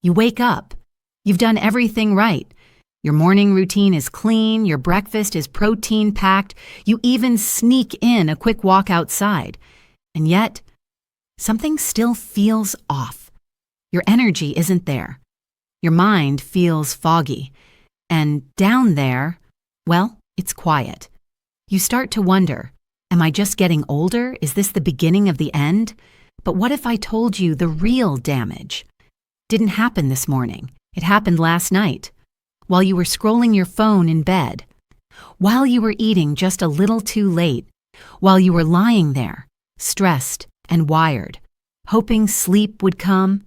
You wake up. You've done everything right. Your morning routine is clean, your breakfast is protein-packed, you even sneak in a quick walk outside. And yet, something still feels off. Your energy isn't there. Your mind feels foggy. And down there, well, it's quiet. You start to wonder, am I just getting older? Is this the beginning of the end? But what if I told you the real damage didn't happen this morning? It happened last night, while you were scrolling your phone in bed, while you were eating just a little too late, while you were lying there, stressed and wired, hoping sleep would come.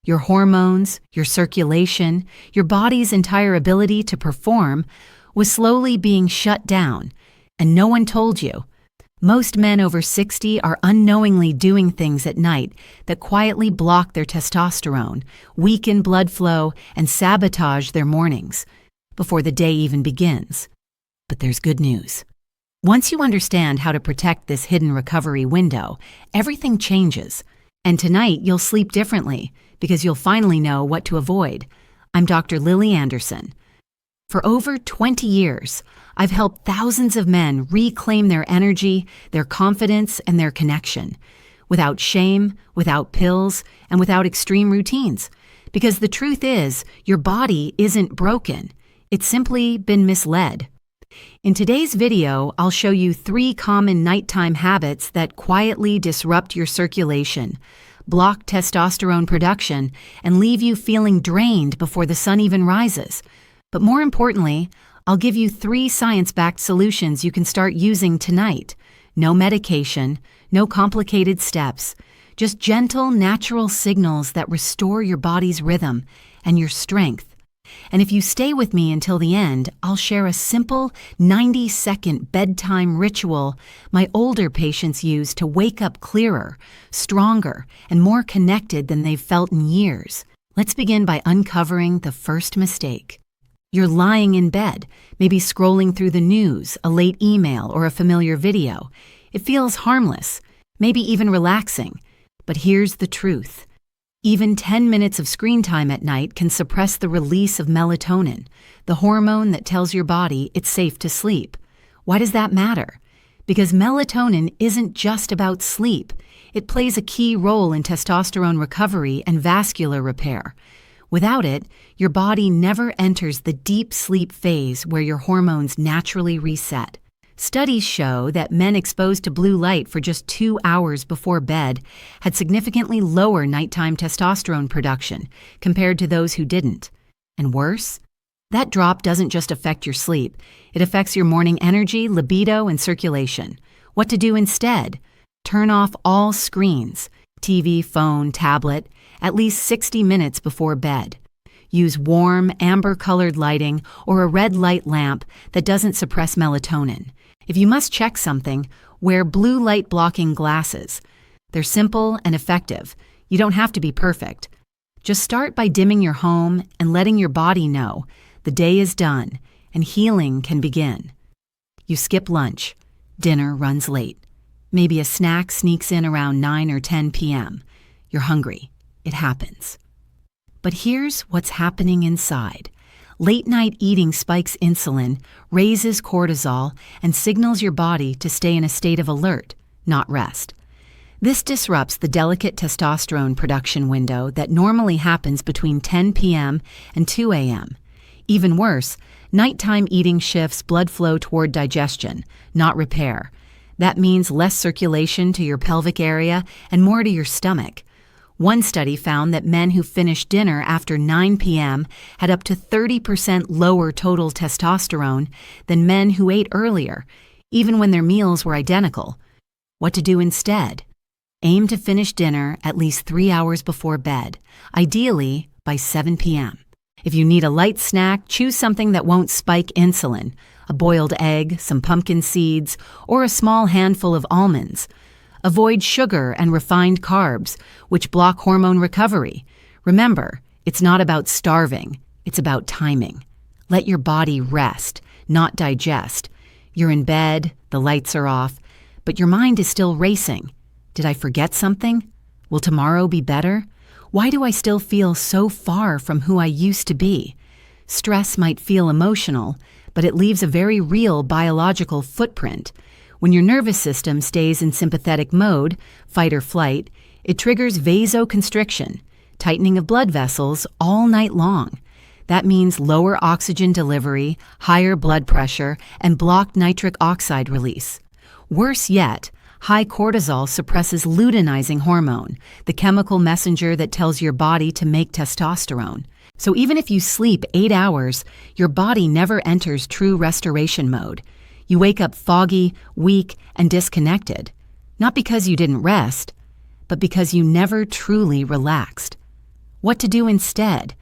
Your hormones, your circulation, your body's entire ability to perform was slowly being shut down, and no one told you. Most men over 60 are unknowingly doing things at night that quietly block their testosterone, weaken blood flow, and sabotage their mornings before the day even begins. But there's good news. Once you understand how to protect this hidden recovery window, everything changes. And tonight you'll sleep differently because you'll finally know what to avoid. I'm Dr. Lily Anderson. For over 20 years, I've helped thousands of men reclaim their energy, their confidence, and their connection, without shame, without pills, and without extreme routines. Because the truth is, your body isn't broken. It's simply been misled. In today's video, I'll show you 3 common nighttime habits that quietly disrupt your circulation, block testosterone production, and leave you feeling drained before the sun even rises. But more importantly, I'll give you 3 science-backed solutions you can start using tonight. No medication, no complicated steps, just gentle, natural signals that restore your body's rhythm and your strength. And if you stay with me until the end, I'll share a simple 90-second bedtime ritual my older patients use to wake up clearer, stronger, and more connected than they've felt in years. Let's begin by uncovering the first mistake. You're lying in bed, maybe scrolling through the news, a late email, or a familiar video. It feels harmless, maybe even relaxing. But here's the truth. Even 10 minutes of screen time at night can suppress the release of melatonin, the hormone that tells your body it's safe to sleep. Why does that matter? Because melatonin isn't just about sleep. It plays a key role in testosterone recovery and vascular repair. Without it, your body never enters the deep sleep phase where your hormones naturally reset. Studies show that men exposed to blue light for just 2 hours before bed had significantly lower nighttime testosterone production compared to those who didn't. And worse, that drop doesn't just affect your sleep, it affects your morning energy, libido, and circulation. What to do instead? Turn off all screens, TV, phone, tablet, at least 60 minutes before bed. Use warm, amber-colored lighting or a red light lamp that doesn't suppress melatonin. If you must check something, wear blue light blocking glasses. They're simple and effective. You don't have to be perfect. Just start by dimming your home and letting your body know the day is done and healing can begin. You skip lunch. Dinner runs late. Maybe a snack sneaks in around 9 or 10 p.m. You're hungry. It happens. But here's what's happening inside. Late-night eating spikes insulin, raises cortisol, and signals your body to stay in a state of alert, not rest. This disrupts the delicate testosterone production window that normally happens between 10 p.m. and 2 a.m. Even worse, nighttime eating shifts blood flow toward digestion, not repair. That means less circulation to your pelvic area and more to your stomach. One study found that men who finished dinner after 9 p.m. had up to 30% lower total testosterone than men who ate earlier, even when their meals were identical. What to do instead? Aim to finish dinner at least 3 hours before bed, ideally by 7 p.m. If you need a light snack, choose something that won't spike insulin, a boiled egg, some pumpkin seeds, or a small handful of almonds. Avoid sugar and refined carbs, which block hormone recovery. Remember, it's not about starving, it's about timing. Let your body rest, not digest. You're in bed, the lights are off, but your mind is still racing. Did I forget something? Will tomorrow be better? Why do I still feel so far from who I used to be? Stress might feel emotional, but it leaves a very real biological footprint. When your nervous system stays in sympathetic mode, fight or flight, it triggers vasoconstriction, tightening of blood vessels all night long. That means lower oxygen delivery, higher blood pressure, and blocked nitric oxide release. Worse yet, high cortisol suppresses luteinizing hormone, the chemical messenger that tells your body to make testosterone. So even if you sleep 8 hours, your body never enters true restoration mode. You wake up foggy, weak, and disconnected. Not because you didn't rest, but because you never truly relaxed. What to do instead?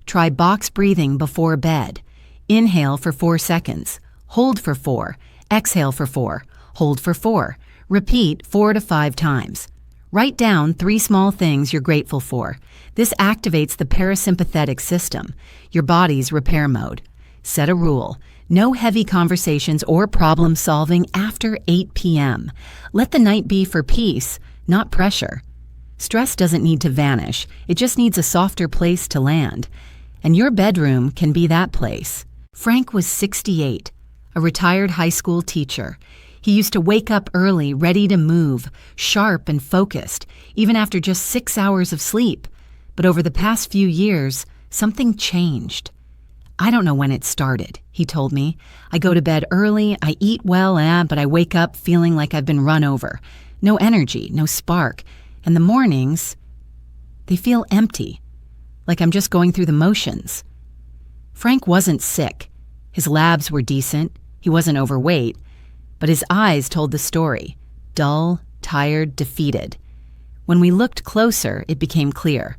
Try box breathing before bed. Inhale for 4 seconds. Hold for 4. Exhale for 4. Hold for 4. Repeat 4 to 5 times. Write down 3 small things you're grateful for. This activates the parasympathetic system, your body's repair mode. Set a rule. No heavy conversations or problem solving after 8 p.m. Let the night be for peace, not pressure. Stress doesn't need to vanish. It just needs a softer place to land. And your bedroom can be that place. Frank was 68, a retired high school teacher. He used to wake up early, ready to move, sharp and focused, even after just 6 hours of sleep. But over the past few years, something changed. I don't know when it started, he told me. I go to bed early, I eat well, but I wake up feeling like I've been run over. No energy, no spark. And the mornings, they feel empty, like I'm just going through the motions. Frank wasn't sick. His labs were decent. He wasn't overweight. But his eyes told the story. Dull, tired, defeated. When we looked closer, it became clear.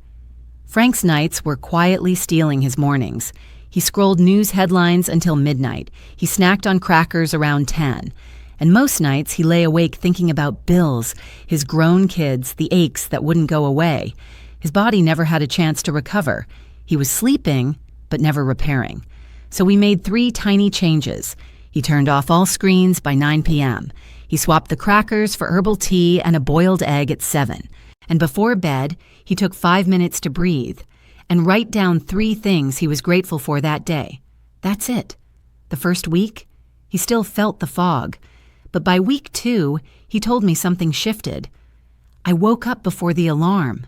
Frank's nights were quietly stealing his mornings. He scrolled news headlines until midnight. He snacked on crackers around 10. And most nights he lay awake thinking about bills, his grown kids, the aches that wouldn't go away. His body never had a chance to recover. He was sleeping, but never repairing. So we made 3 tiny changes. He turned off all screens by 9 p.m. He swapped the crackers for herbal tea and a boiled egg at 7. And before bed, he took 5 minutes to breathe and write down 3 things he was grateful for that day. That's it. The first week, he still felt the fog. But by week 2, he told me something shifted. I woke up before the alarm,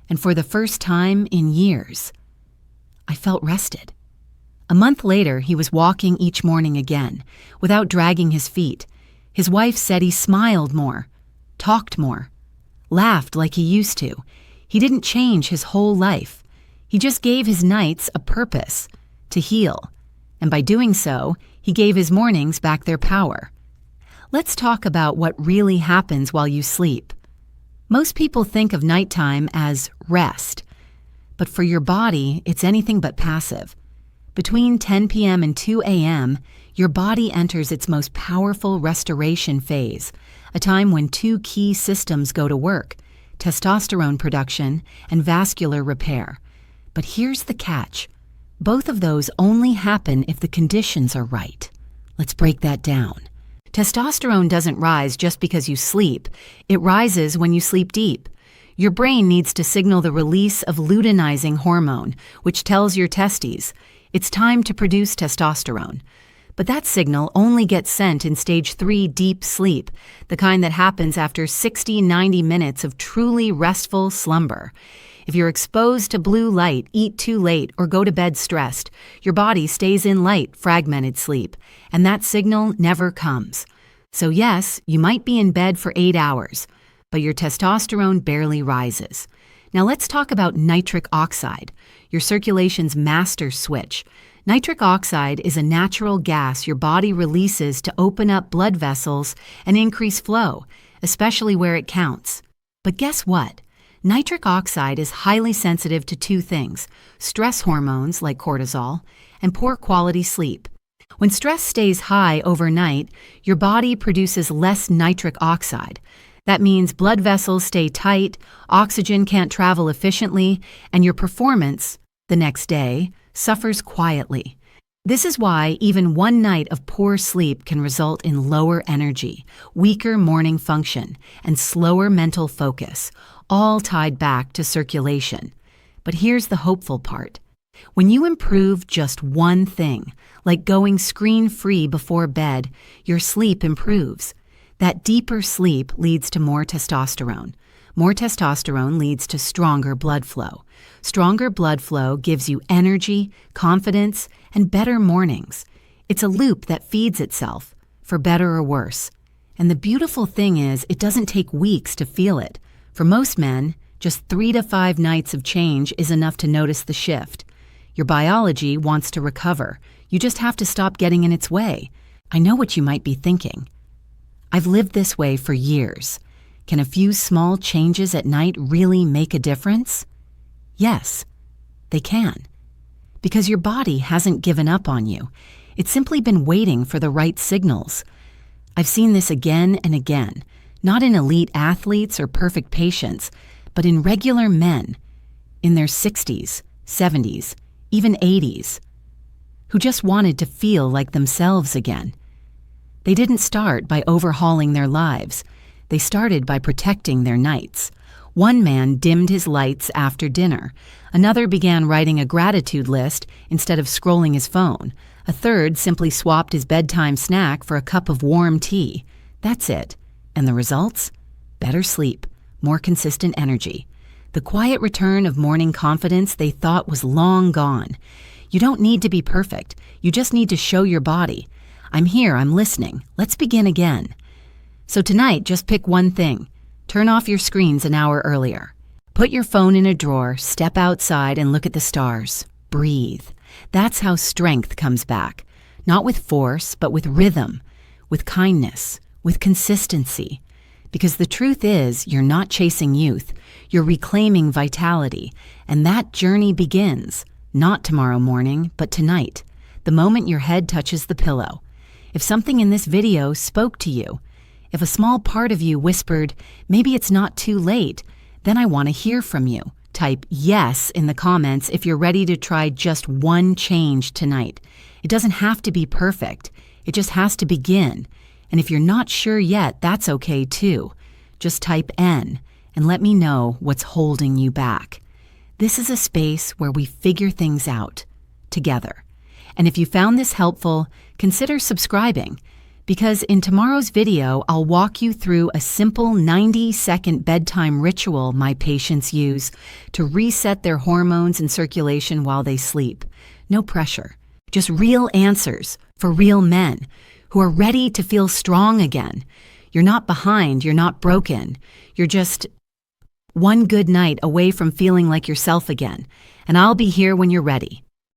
and for the first time in years, I felt rested. A month later, he was walking each morning again, without dragging his feet. His wife said he smiled more, talked more, laughed like he used to. He didn't change his whole life. He just gave his nights a purpose, to heal. And by doing so, he gave his mornings back their power. Let's talk about what really happens while you sleep. Most people think of nighttime as rest, but for your body, it's anything but passive. Between 10 p.m. and 2 a.m., your body enters its most powerful restoration phase, a time when 2 key systems go to work: testosterone production and vascular repair. But here's the catch. Both of those only happen if the conditions are right. Let's break that down. Testosterone doesn't rise just because you sleep. It rises when you sleep deep. Your brain needs to signal the release of luteinizing hormone, which tells your testes, it's time to produce testosterone. But that signal only gets sent in stage 3 deep sleep, the kind that happens after 60-90 minutes of truly restful slumber. If you're exposed to blue light, eat too late, or go to bed stressed, your body stays in light, fragmented sleep, and that signal never comes. So yes, you might be in bed for 8 hours, but your testosterone barely rises. Now let's talk about nitric oxide, your circulation's master switch. Nitric oxide is a natural gas your body releases to open up blood vessels and increase flow, especially where it counts. But guess what? Nitric oxide is highly sensitive to 2 things: stress hormones like cortisol and poor quality sleep. When stress stays high overnight, your body produces less nitric oxide. That means blood vessels stay tight, oxygen can't travel efficiently, and your performance, the next day, suffers quietly. This is why even one night of poor sleep can result in lower energy, weaker morning function, and slower mental focus, all tied back to circulation. But here's the hopeful part. When you improve just one thing, like going screen-free before bed, your sleep improves. That deeper sleep leads to more testosterone. More testosterone leads to stronger blood flow. Stronger blood flow gives you energy, confidence, and better mornings. It's a loop that feeds itself, for better or worse. And the beautiful thing is, it doesn't take weeks to feel it. For most men, just 3 to 5 nights of change is enough to notice the shift. Your biology wants to recover. You just have to stop getting in its way. I know what you might be thinking. I've lived this way for years. Can a few small changes at night really make a difference? Yes, they can. Because your body hasn't given up on you. It's simply been waiting for the right signals. I've seen this again and again, not in elite athletes or perfect patients, but in regular men, in their 60s, 70s, even 80s, who just wanted to feel like themselves again. They didn't start by overhauling their lives. They started by protecting their nights. One man dimmed his lights after dinner. Another began writing a gratitude list instead of scrolling his phone. A third simply swapped his bedtime snack for a cup of warm tea. That's it. And the results? Better sleep, more consistent energy. The quiet return of morning confidence they thought was long gone. You don't need to be perfect. You just need to show your body. I'm here, I'm listening. Let's begin again. So tonight, just pick one thing. Turn off your screens an hour earlier. Put your phone in a drawer, step outside and look at the stars. Breathe. That's how strength comes back. Not with force, but with rhythm, with kindness, with consistency. Because the truth is, you're not chasing youth. You're reclaiming vitality. And that journey begins, not tomorrow morning, but tonight, the moment your head touches the pillow. If something in this video spoke to you, if a small part of you whispered, maybe it's not too late, then I want to hear from you. Type yes in the comments if you're ready to try just one change tonight. It doesn't have to be perfect. It just has to begin. And if you're not sure yet, that's okay too. Just type N and let me know what's holding you back. This is a space where we figure things out together. And if you found this helpful, consider subscribing. Because in tomorrow's video, I'll walk you through a simple 90-second bedtime ritual my patients use to reset their hormones and circulation while they sleep. No pressure, just real answers for real men who are ready to feel strong again. You're not behind, you're not broken. You're just one good night away from feeling like yourself again. And I'll be here when you're ready.